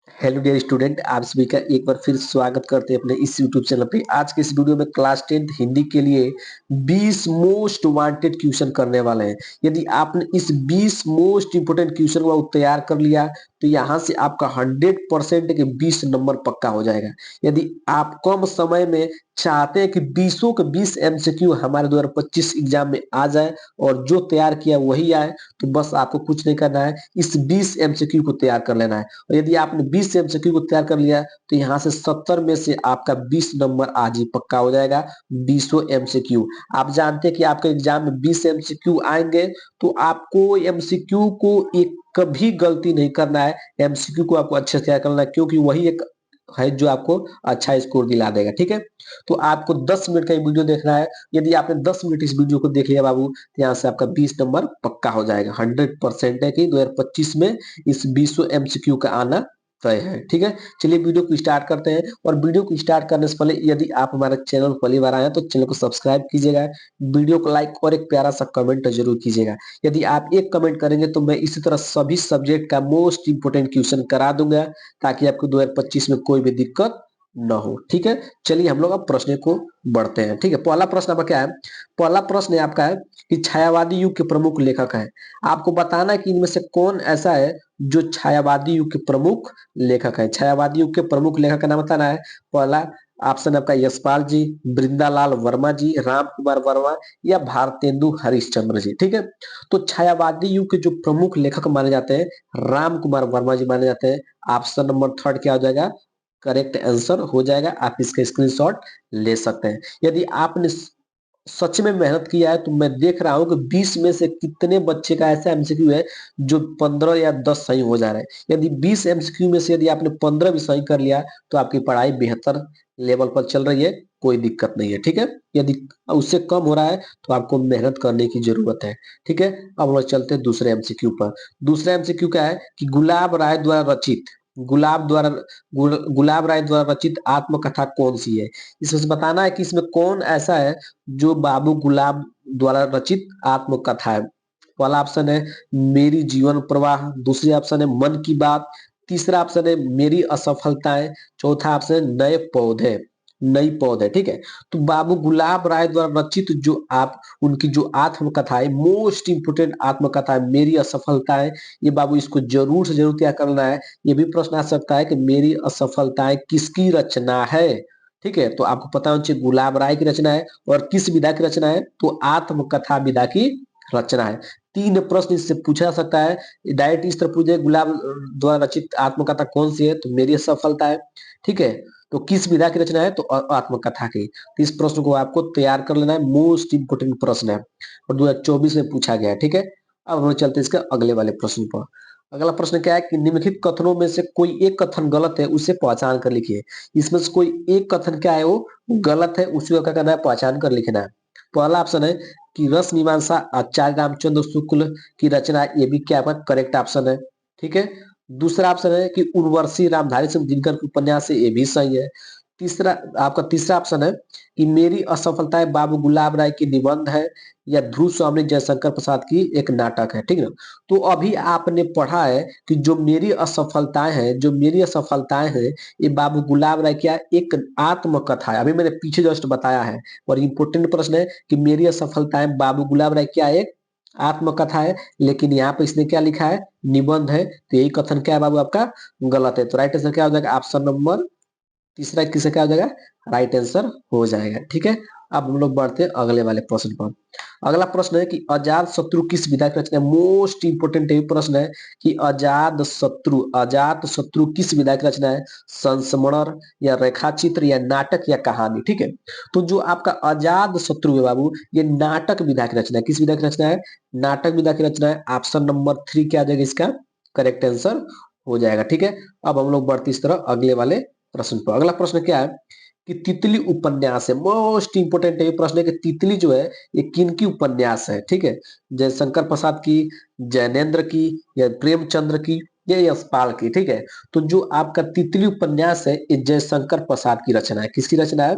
Hello dear student, आप सभी का एक बार फिर स्वागत करते हैं अपने इस यूट्यूब चैनल पे। आज के इस वीडियो में क्लास 10th हिंदी के लिए 20 मोस्ट वांटेड क्वेश्चन करने वाले हैं। यदि आपने इस 20 मोस्ट इंपोर्टेंट क्वेश्चन को तैयार कर लिया तो यहाँ से आपका 100% के 20 नंबर पक्का हो जाएगा। यदि आप कम समय में चाहते हैं कि 20 के 20 एमसीक्यू हमारे 2025 एग्जाम में आ जाए और जो तैयार किया वही आए, तो बस आपको कुछ नहीं करना है, इस 20 एमसीक्यू को तैयार कर लेना है। और यदि आपने 20 एमसीक्यू को तैयार कर लिया तो यहाँ से 70 में से आपका 20 नंबर आज ही पक्का हो जाएगा। 20 एमसीक्यू आप जानते हैं कि आपके एग्जाम में 20 एमसीक्यू आएंगे, तो आपको एमसीक्यू को एक कभी गलती नहीं करना है। एमसीक्यू को आपको अच्छे से तैयार करना है, क्योंकि वही एक है जो आपको अच्छा स्कोर दिला देगा। ठीक है, तो आपको 10 मिनट का ये वीडियो देखना है। यदि आपने 10 मिनट इस वीडियो को देख लिया बाबू, तो यहाँ से आपका 20 नंबर पक्का हो जाएगा। 100% है कि 2025 में इस 20 एमसीक्यू का आना तय है। ठीक है, चलिए वीडियो को स्टार्ट करते हैं। और वीडियो को स्टार्ट करने से पहले यदि आप हमारे चैनल पहली बार आए हैं तो चैनल को सब्सक्राइब कीजिएगा, वीडियो को लाइक और एक प्यारा सा कमेंट जरूर कीजिएगा। यदि आप एक कमेंट करेंगे तो मैं इसी तरह सभी सब्जेक्ट का मोस्ट इंपोर्टेंट क्वेश्चन करा दूंगा, ताकि आपको 2025 में कोई भी दिक्कत न हो। ठीक है, चलिए हम लोग अब प्रश्न को बढ़ते हैं। ठीक है, पहला प्रश्न आपका क्या है? पहला प्रश्न आपका है कि छायावादी युग के प्रमुख लेखक है। आपको बताना है कि इनमें से कौन ऐसा है जो छायावादी युग के प्रमुख लेखक है। छायावादी युग के प्रमुख लेखक का नाम बताना है। पहला ऑप्शन आपका यशपाल जी, वृंदालाल वर्मा जी, राम कुमार वर्मा या भारतेंदु हरिश्चंद्र जी। ठीक है, तो छायावादी युग के जो प्रमुख लेखक माने जाते हैं, राम कुमार वर्मा जी माने जाते हैं। ऑप्शन नंबर थर्ड क्या हो जाएगा? करेक्ट आंसर हो जाएगा। आप इसका स्क्रीनशॉट ले सकते हैं। यदि आपने सच में मेहनत किया है तो मैं देख रहा हूं कि 20 में से कितने बच्चे का ऐसा एमसीक्यू है जो 15 या 10 सही हो जा रहा है। यदि 20 एमसीक्यू में से यदि आपने 15 भी सही कर लिया तो आपकी पढ़ाई बेहतर लेवल पर चल रही है, कोई दिक्कत नहीं है। ठीक है, यदि उससे कम हो रहा है तो आपको मेहनत करने की जरूरत है। ठीक है, अब हम लोग चलते हैं दूसरे एमसीक्यू पर। दूसरा एमसीक्यू क्या है कि गुलाब राय द्वारा रचित गुलाब द्वारा गुलाब राय द्वारा रचित आत्मकथा कौन सी है? इसमें से बताना है कि इसमें कौन ऐसा है जो बाबू गुलाब द्वारा रचित आत्मकथा है। पहला ऑप्शन है मेरी जीवन प्रवाह, दूसरी ऑप्शन है मन की बात, तीसरा ऑप्शन है मेरी असफलताएं, चौथा ऑप्शन है नई पौधे। ठीक है, तो बाबू गुलाब राय द्वारा रचित जो आप उनकी जो आत्मकथा है, मोस्ट इंपोर्टेंट आत्मकथा है मेरी असफलताएं, ये बाबू इसको जरूर से जरूर क्या करना है। ये भी प्रश्न आ सकता है कि मेरी असफलताएं किसकी रचना है। ठीक है, तो आपको पता होना चाहिए गुलाब राय की रचना है। और किस विधा की रचना है? तो आत्मकथा विधा की रचना है। तीन प्रश्न इससे पूछा जा सकता है। डायरेक्ट इस तरह पूछे गुलाब द्वारा रचित आत्मकथा कौन सी है, तो मेरी सफलता है। ठीक है, तो किस विधा की रचना है? तो आत्मकथा की। तो इस प्रश्न को आपको तैयार कर लेना है, मोस्ट इंपोर्टेंट प्रश्न है और 2024 में पूछा गया है। ठीक है, अब हम चलते हैं इसके अगले वाले प्रश्न पर। अगला प्रश्न क्या है कि निम्नलिखित कथनों में से कोई एक कथन गलत है, उसे पहचान कर लिखिए। इसमें से कोई एक कथन क्या है वो गलत है, उसी को क्या करना है? पहचान कर लिखना है। पहला ऑप्शन है कि रस मीमांसा आचार्य रामचंद्र शुक्ल की रचना, ये भी क्या है? करेक्ट ऑप्शन है। ठीक है, दूसरा ऑप्शन है कि उर्वशी रामधारी सिंह दिनकर के उपन्यास है, ये भी सही है। तीसरा ऑप्शन है कि मेरी असफलताएं बाबू गुलाब राय की निबंध है, या ध्रुव स्वामी जयशंकर प्रसाद की एक नाटक है। ठीक है, तो अभी आपने पढ़ा है कि जो मेरी असफलताएं हैं ये बाबू गुलाब राय क्या एक आत्मकथा है। अभी मैंने पीछे जस्ट बताया है। और इम्पोर्टेंट प्रश्न है कि मेरी असफलताएं बाबू गुलाब राय क्या एक आत्मकथा है, लेकिन यहाँ पे इसने क्या लिखा है? निबंध है। तो यही कथन क्या है बाबू आपका? गलत है। तो राइट आंसर क्या हो जाएगा? ऑप्शन नंबर तीसरा किसका क्या हो जाएगा? राइट आंसर हो जाएगा। ठीक है, अब हम लोग बढ़ते हैं अगले वाले प्रश्न पर। अगला प्रश्न है कि अजात शत्रु किस विधा की रचना है? मोस्ट इंपोर्टेंट ये प्रश्न है कि अजात शत्रु किस विधा की रचना है? संस्मरण या रेखाचित्र या नाटक या कहानी। ठीक है, तो जो आपका अजात शत्रु है बाबू, ये नाटक विधा की रचना है। किस विधा की रचना है? नाटक विधा की रचना है। ऑप्शन नंबर 3 क्या आ जाएगा इसका? करेक्ट आंसर हो जाएगा। ठीक है, अब हम लोग बढ़ते इस तरह अगले वाले प्रश्न पर। अगला प्रश्न क्या है कि तितली उपन्यास है। मोस्ट इंपोर्टेंट ये प्रश्न है कि तितली जो है ये किनकी उपन्यास है? ठीक है, जयशंकर प्रसाद की, जैनेन्द्र की, या प्रेमचंद्र की, या यशपाल की। ठीक है, तो जो आपका तितली उपन्यास है ये जयशंकर प्रसाद की रचना है। किसकी रचना है?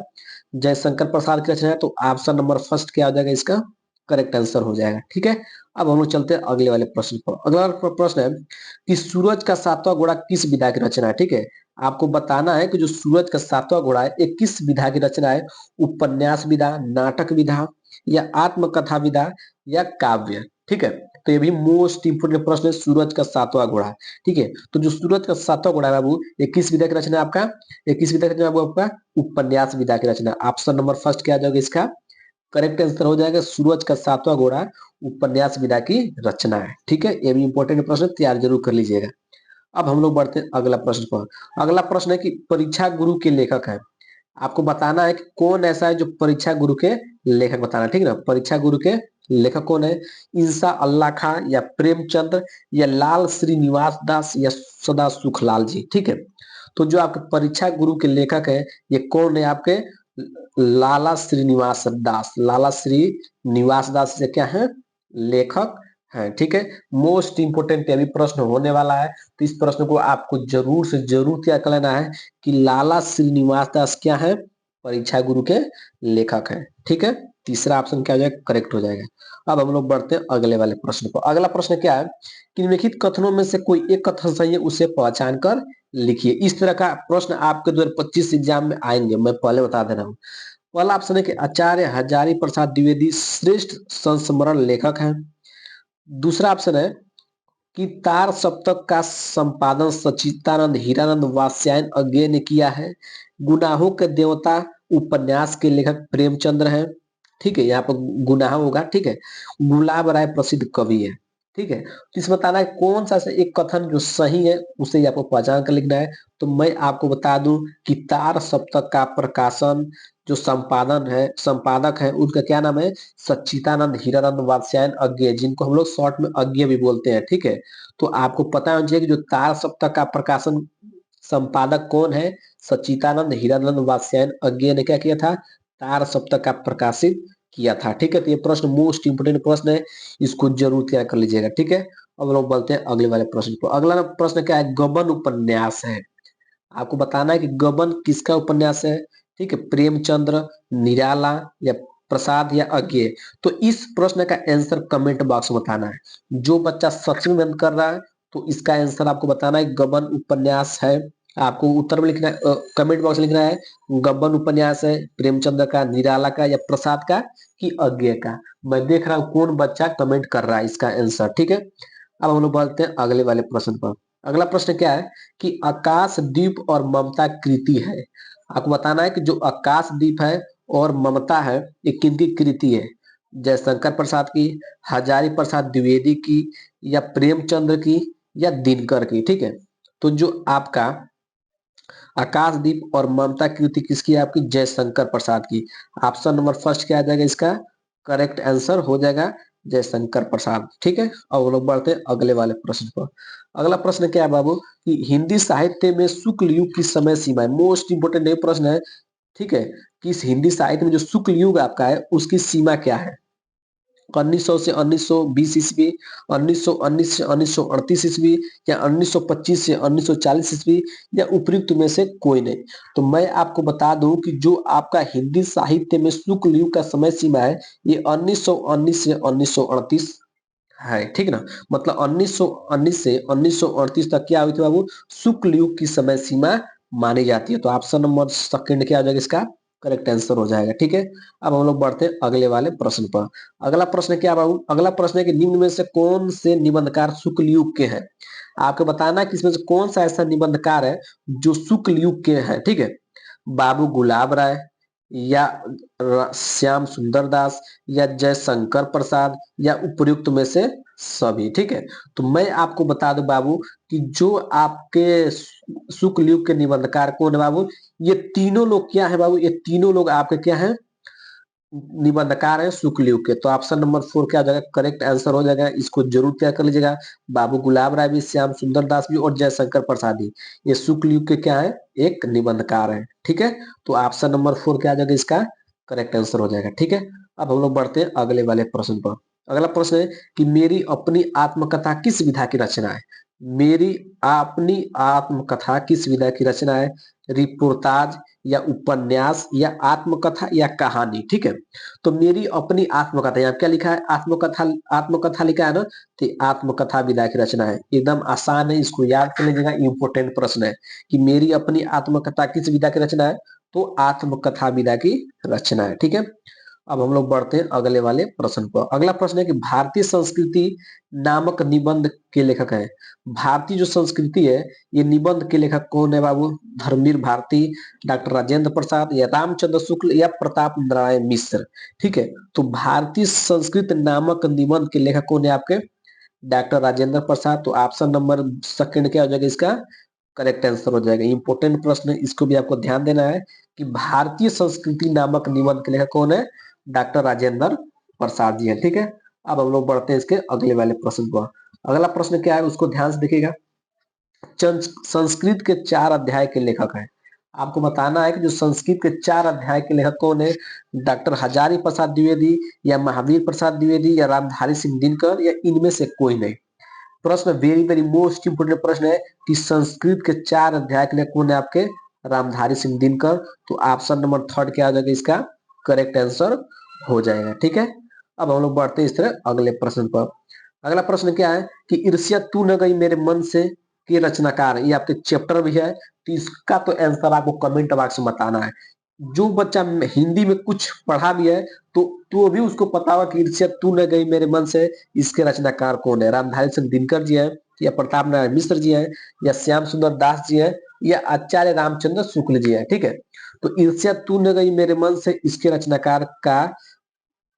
जयशंकर प्रसाद की रचना है। तो ऑप्शन नंबर फर्स्ट क्या हो जाएगा इसका? करेक्ट आंसर हो जाएगा। ठीक है, अब हम लोग चलते हैं अगले वाले प्रश्न पर। अगला प्रश्न है कि सूरज का सातवां घोड़ा किस विधा की रचना है। ठीक है, आपको बताना है कि जो सूरज का सातवां घोड़ा है ये किस विधा की रचना है। उपन्यास विधा, नाटक विधा, या आत्मकथा विधा, या काव्य। ठीक है, तो ये भी मोस्ट इंपोर्टेंट प्रश्न है, सूरज का सातवां घोड़ा। ठीक है, तो जो सूरज का सातवां घोड़ा है बाबू, ये किस विधा की रचना है आपका, ये किस विधा की रचना है बाबू आपका, उपन्यास विधा की रचना। ऑप्शन नंबर फर्स्ट क्या आ जाएगा इसका, करेक्ट आंसर हो जाएगा सूरज का सातवां घोड़ा उपन्यास विधा की रचना है। ठीक है, ये भी इंपॉर्टेंट प्रश्न तैयार जरूर कर लीजिएगा। अब हम लोग बढ़ते हैं अगला प्रश्न पर। अगला प्रश्न है कि परीक्षा गुरु के लेखक है। आपको बताना है कि कौन ऐसा है जो परीक्षा गुरु के लेखक, बताना है। ठीक है ना, परीक्षा गुरु के लेखक कौन है, इंसा अल्लाह खां, या प्रेमचंद्र, या लाल श्रीनिवास दास, या सदा सुखलाल जी। ठीक है, तो जो आपके परीक्षा गुरु के लेखक है ये कौन है आपके, लाला श्रीनिवास दास। लाला श्रीनिवास दास से क्या है, लेखक है। ठीक है, मोस्ट इंपोर्टेंट अभी प्रश्न होने वाला है, तो इस प्रश्न को आपको जरूर से जरूर क्या कर लेना है कि लाला श्रीनिवास दास क्या है, परीक्षा गुरु के लेखक है। ठीक है, तीसरा ऑप्शन क्या हो जाएगा, करेक्ट हो जाएगा। अब हम लोग बढ़ते हैं अगले वाले प्रश्न पर। अगला प्रश्न क्या है कि निम्नलिखित कथनों में से कोई एक कथन सही है, उसे पहचान कर लिखिए। इस तरह का प्रश्न आपके 2025 एग्जाम में आएंगे, मैं पहले बता दे रहा हूँ। पहला ऑप्शन है कि आचार्य हजारी प्रसाद द्विवेदी श्रेष्ठ संस्मरण लेखक हैं। दूसरा ऑप्शन है कि तार सप्तक का संपादन सच्चिदानंद हीरानंद वात्स्यायन अज्ञे ने किया है। गुनाहों के देवता उपन्यास के लेखक प्रेमचंद्र हैं। ठीक है, यहाँ पर गुनाह होगा। ठीक है, गुलाब राय प्रसिद्ध कवि है। ठीक है, तो इसमें बताना है कौन सा ऐसा एक कथन जो सही है, उसे आपको पहचान कर लिखना है। तो मैं आपको बता दूं कि तार सप्तक का प्रकाशन जो संपादन है, संपादक है, उनका क्या नाम है, सच्चिदानंद हीरानंद वात्स्यायन अज्ञे, जिनको हम लोग शॉर्ट में अज्ञे भी बोलते हैं। ठीक है, तो आपको पता होना चाहिए कि जो तार सप्तक का प्रकाशन संपादक कौन है, सच्चिदानंद हीरानंद वात्स्यायन अज्ञे ने क्या किया था, तार सप्तक का प्रकाशित किया था। ठीक है, तो ये प्रश्न मोस्ट इंपोर्टेंट प्रश्न है, इसको जरूर तैयार कर लीजिएगा। ठीक है, अब लोग बोलते हैं अगले वाले प्रश्न को। अगला प्रश्न क्या है, गबन उपन्यास है। आपको बताना है कि गबन किसका उपन्यास है। ठीक है, प्रेमचंद्र, निराला, या प्रसाद, या अज्ञे। तो इस प्रश्न का आंसर कमेंट बॉक्स में बताना है। जो बच्चा सच में मेहनत कर रहा है तो इसका आंसर आपको बताना है गबन उपन्यास है। आपको उत्तर में लिखना है, कमेंट बॉक्स में लिखना है गबन उपन्यास है प्रेमचंद्र का, निराला का, या प्रसाद का, कि अज्ञे का। मैं देख रहा हूँ कौन बच्चा कमेंट कर रहा है इसका आंसर। ठीक है, अब हम लोग बढ़ते हैं अगले वाले प्रश्न पर। अगला प्रश्न क्या है कि आकाशदीप और ममता कृति है। आपको बताना है कि जो आकाशदीप है और ममता है ये किनकी कृति है, जयशंकर प्रसाद की, हजारी प्रसाद द्विवेदी की, या प्रेमचंद्र की, या दिनकर की। ठीक है, तो जो आपका आकाशदीप और ममता कृति किसकी है, आपकी जयशंकर प्रसाद की। ऑप्शन नंबर फर्स्ट क्या आ जाएगा इसका, करेक्ट आंसर हो जाएगा जयशंकर प्रसाद। ठीक है, अब हम लोग बढ़ते हैं अगले वाले प्रश्न पर। अगला प्रश्न क्या है बाबू कि हिंदी साहित्य में शुक्ल युग की समय सीमा है। मोस्ट इंपोर्टेंट ये प्रश्न है। ठीक है, कि इस हिंदी साहित्य में जो शुक्ल युग आपका है उसकी सीमा क्या है। 1900 से 1920 ईस्वी, 1919 से 1938 ईस्वी, या 1925 से 1940 ईस्वी, या उपयुक्त में से कोई नहीं। तो मैं आपको बता दूं कि जो आपका हिंदी साहित्य में शुक्ल युग का समय सीमा है ये 1919 से 1938 है। ठीक ना, मतलब 1919 से 1938 तक क्या हुई थी बाबू, शुक्ल युग की समय सीमा मानी जाती है। तो ऑप्शन नंबर सेकंड क्या हो जाएगा इसका, करेक्ट आंसर हो जाएगा। ठीक है, अब हम लोग बढ़ते हैं अगले वाले प्रश्न पर। अगला प्रश्न क्या बाबू, अगला प्रश्न है कि निम्न में से कौन से निबंधकार शुक्ल युग के हैं। आपको बताना है कि इसमें से कौन सा ऐसा निबंधकार है जो शुक्ल युग के हैं। ठीक है, बाबू गुलाब राय, या श्याम सुंदर दास, या जयशंकर प्रसाद, या उपयुक्त में से सभी। ठीक है, तो मैं आपको बता दूं बाबू कि जो आपके शुक्ल युग के निबंधकार कौन है बाबू, ये तीनों लोग क्या है बाबू, ये तीनों लोग आपके क्या है, निबंधकार है शुक्ल युग के। तो ऑप्शन नंबर 4 क्या हो जाएगा, करेक्ट आंसर हो जाएगा। इसको जरूर तैयार कर लीजिएगा। बाबू गुलाब राय भी, श्याम सुंदर दास भी, और जयशंकर प्रसाद भी, ये शुक्ल युग के क्या है, एक निबंधकार है। ठीक है, तो ऑप्शन नंबर 4 क्या आ जाएगा इसका, करेक्ट आंसर हो जाएगा। ठीक है, अब हम लोग बढ़ते हैं अगले वाले प्रश्न पर। अगला प्रश्न है कि मेरी अपनी आत्मकथा किस विधा की रचना है। मेरी अपनी आत्मकथा किस विधा की रचना है? रिपोर्टाज या उपन्यास या आत्मकथा या कहानी। ठीक है, तो मेरी अपनी आत्मकथा, यहाँ क्या लिखा है? आत्मकथा, आत्मकथा लिखा है ना, तो ये आत्मकथा विधा की रचना है। एकदम आसान है, इसको याद कर लीजिएगा, इंपोर्टेंट प्रश्न है कि मेरी अपनी आत्मकथा किस विधा की रचना है, तो आत्मकथा विधा की रचना है। ठीक है, अब हम लोग बढ़ते हैं अगले वाले प्रश्न पर। अगला प्रश्न है कि भारतीय संस्कृति नामक निबंध के लेखक हैं। भारतीय जो संस्कृति है, ये निबंध के लेखक कौन है बाबू? धर्मवीर भारती, डॉक्टर राजेंद्र प्रसाद या रामचंद्र शुक्ल या प्रताप नारायण मिश्र। ठीक है, तो भारतीय संस्कृत नामक निबंध के लेखक कौन है आपके? डॉक्टर राजेंद्र प्रसाद। तो ऑप्शन नंबर सेकंड क्या हो जाएगा इसका? करेक्ट आंसर हो जाएगा। इंपोर्टेंट प्रश्न है, इसको भी आपको ध्यान देना है कि भारतीय संस्कृति नामक निबंध के लेखक कौन है? डॉक्टर राजेंद्र प्रसाद जी है। ठीक है, अब हम लोग बढ़ते हैं इसके अगले वाले प्रश्न पर। अगला प्रश्न क्या है उसको ध्यान से देखिएगा। संस्कृत के 4 अध्याय के लेखक हैं। आपको बताना है कि जो संस्कृत के 4 अध्याय के लेखक कौन है? डॉक्टर हजारी प्रसाद द्विवेदी या महावीर प्रसाद द्विवेदी या रामधारी सिंह दिनकर या इनमें से कोई नहीं। प्रश्न वेरी वेरी मोस्ट इंपोर्टेंट प्रश्न है कि संस्कृत के 4 अध्याय के लेखक कौन है आपके? रामधारी सिंह दिनकर। तो ऑप्शन नंबर थर्ड क्या आ जाएगा इसका? करेक्ट आंसर हो जाएगा। ठीक है, अब हम लोग बढ़ते हैं इस तरह अगले प्रश्न पर। अगला प्रश्न क्या है कि ईर्ष्या तू न गई मेरे मन से के रचनाकार है। ये आपके चैप्टर भी है, तो इसका तो आंसर आपको कमेंट बॉक्स में बताना है। जो बच्चा हिंदी में कुछ पढ़ा भी है तो भी उसको पता होगा कि ईर्ष्या तू न गई मेरे मन से, इसके रचनाकार कौन है? रामधारी सिंह दिनकर जी है या प्रताप नारायण मिश्र जी है या श्याम सुंदर दास जी है या आचार्य रामचंद्र शुक्ल जी है। ठीक है, तो ईर्ष्या तू न गई मेरे मन से, इसके रचनाकार का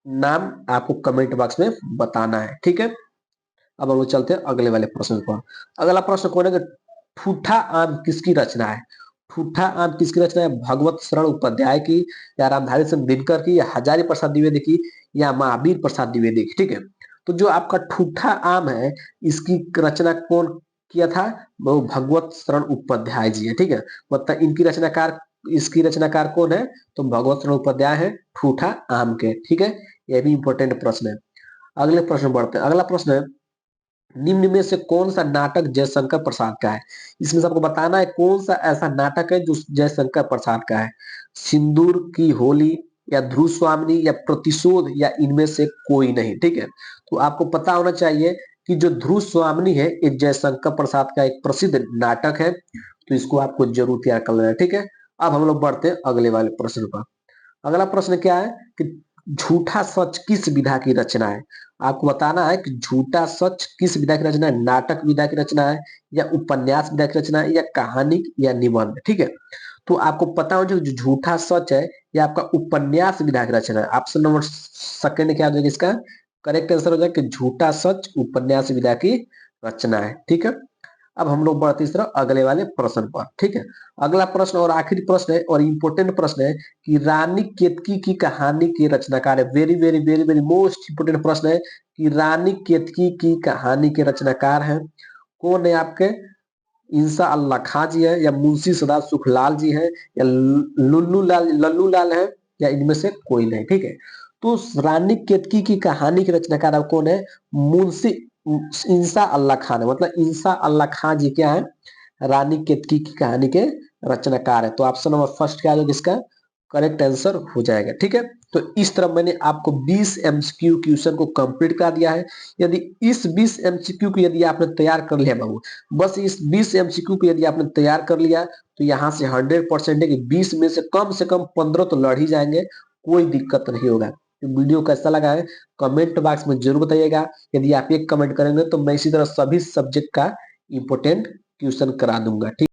नाम आपको कमेंट बॉक्स में बताना है। ठीक है, अब हम लोग चलते हैं अगले वाले प्रश्न पर। अगला प्रश्न कौन है कि ठूठा आम किसकी रचना है? ठूठा आम किसकी रचना है? भगवत शरण उपाध्याय की या रामधारी सिंह दिनकर की या हजारी प्रसाद द्विवेदी की या महावीर प्रसाद द्विवेदी की। ठीक है, तो जो आपका ठूठा आम है, इसकी रचना कौन किया था? वो भगवत शरण उपाध्याय जी है। ठीक है, मतलब इनकी रचनाकार, इसकी रचनाकार कौन है? तो भगवत शरण उपाध्याय है ठूठा आम के। ठीक है, यह भी इंपॉर्टेंट प्रश्न है। अगले प्रश्न बढ़ते हैं। अगला प्रश्न है निम्न में से कौन सा नाटक जयशंकर प्रसाद का है? इसमें से आपको बताना है कौन सा ऐसा नाटक है जो जयशंकर प्रसाद का है। सिंदूर की होली या ध्रुव स्वामिनी या प्रतिशोध या इनमें से कोई नहीं। ठीक है, तो आपको पता होना चाहिए कि जो ध्रुव स्वामिनी है ये जयशंकर प्रसाद का एक प्रसिद्ध नाटक है, तो इसको आपको जरूर तैयार कर लेना है। ठीक है, अब हम लोग बढ़ते हैं अगले वाले प्रश्न पर। अगला प्रश्न क्या है कि झूठा सच किस विधा की रचना है? आपको बताना है कि झूठा सच किस विधा की रचना है? नाटक विधा की रचना है या उपन्यास विधा की रचना है या कहानी या निबंध। ठीक है, तो आपको पता हो जो झूठा सच है ये आपका उपन्यास विधा की रचना है। ऑप्शन नंबर सेकंड क्या हो जाएगा इसका? करेक्ट आंसर हो जाएगा कि झूठा सच उपन्यास विधा की रचना है। ठीक है, अब हम लोग बढ़ते इस तरह अगले वाले प्रश्न पर। ठीक है, अगला प्रश्न और आखिरी प्रश्न है और इंपोर्टेंट प्रश्न है कि रानी केतकी की कहानी के रचनाकार है। Very very very very most important प्रश्न है कि रानी केतकी की कहानी के रचनाकार हैं कौन है आपके? इंसा अल्लाह खां जी है या मुंशी सदा सुखलाल जी है या लल्लू लाल है या इनमें से कोई नहीं। ठीक है, तो रानी केतकी की कहानी के रचनाकार अब कौन है? मुंशी इंसा अल्लाह खान है। मतलब इंसा अल्लाह खां जी क्या है? रानी केतकी की कहानी के रचनाकार है। तो ऑप्शन नंबर फर्स्ट क्या आ जाएगा इसका? करेक्ट आंसर हो जाएगा। ठीक है, तो इस तरह मैंने आपको 20 एमसीक्यू क्वेश्चन को कंप्लीट कर दिया है। यदि इस 20 एमसीक्यू को यदि आपने तैयार कर लिया बाबू, बस इस 20 एमसीक्यू को यदि आपने तैयार कर लिया तो यहाँ से 100% है कि 20 में से कम 15 तो लड़ ही जाएंगे, कोई दिक्कत नहीं होगा। तो वीडियो कैसा लगा है कमेंट बॉक्स में जरूर बताइएगा। यदि आप एक कमेंट करेंगे तो मैं इसी तरह सभी सब्जेक्ट का इंपोर्टेंट क्वेश्चन करा दूंगा। ठीक।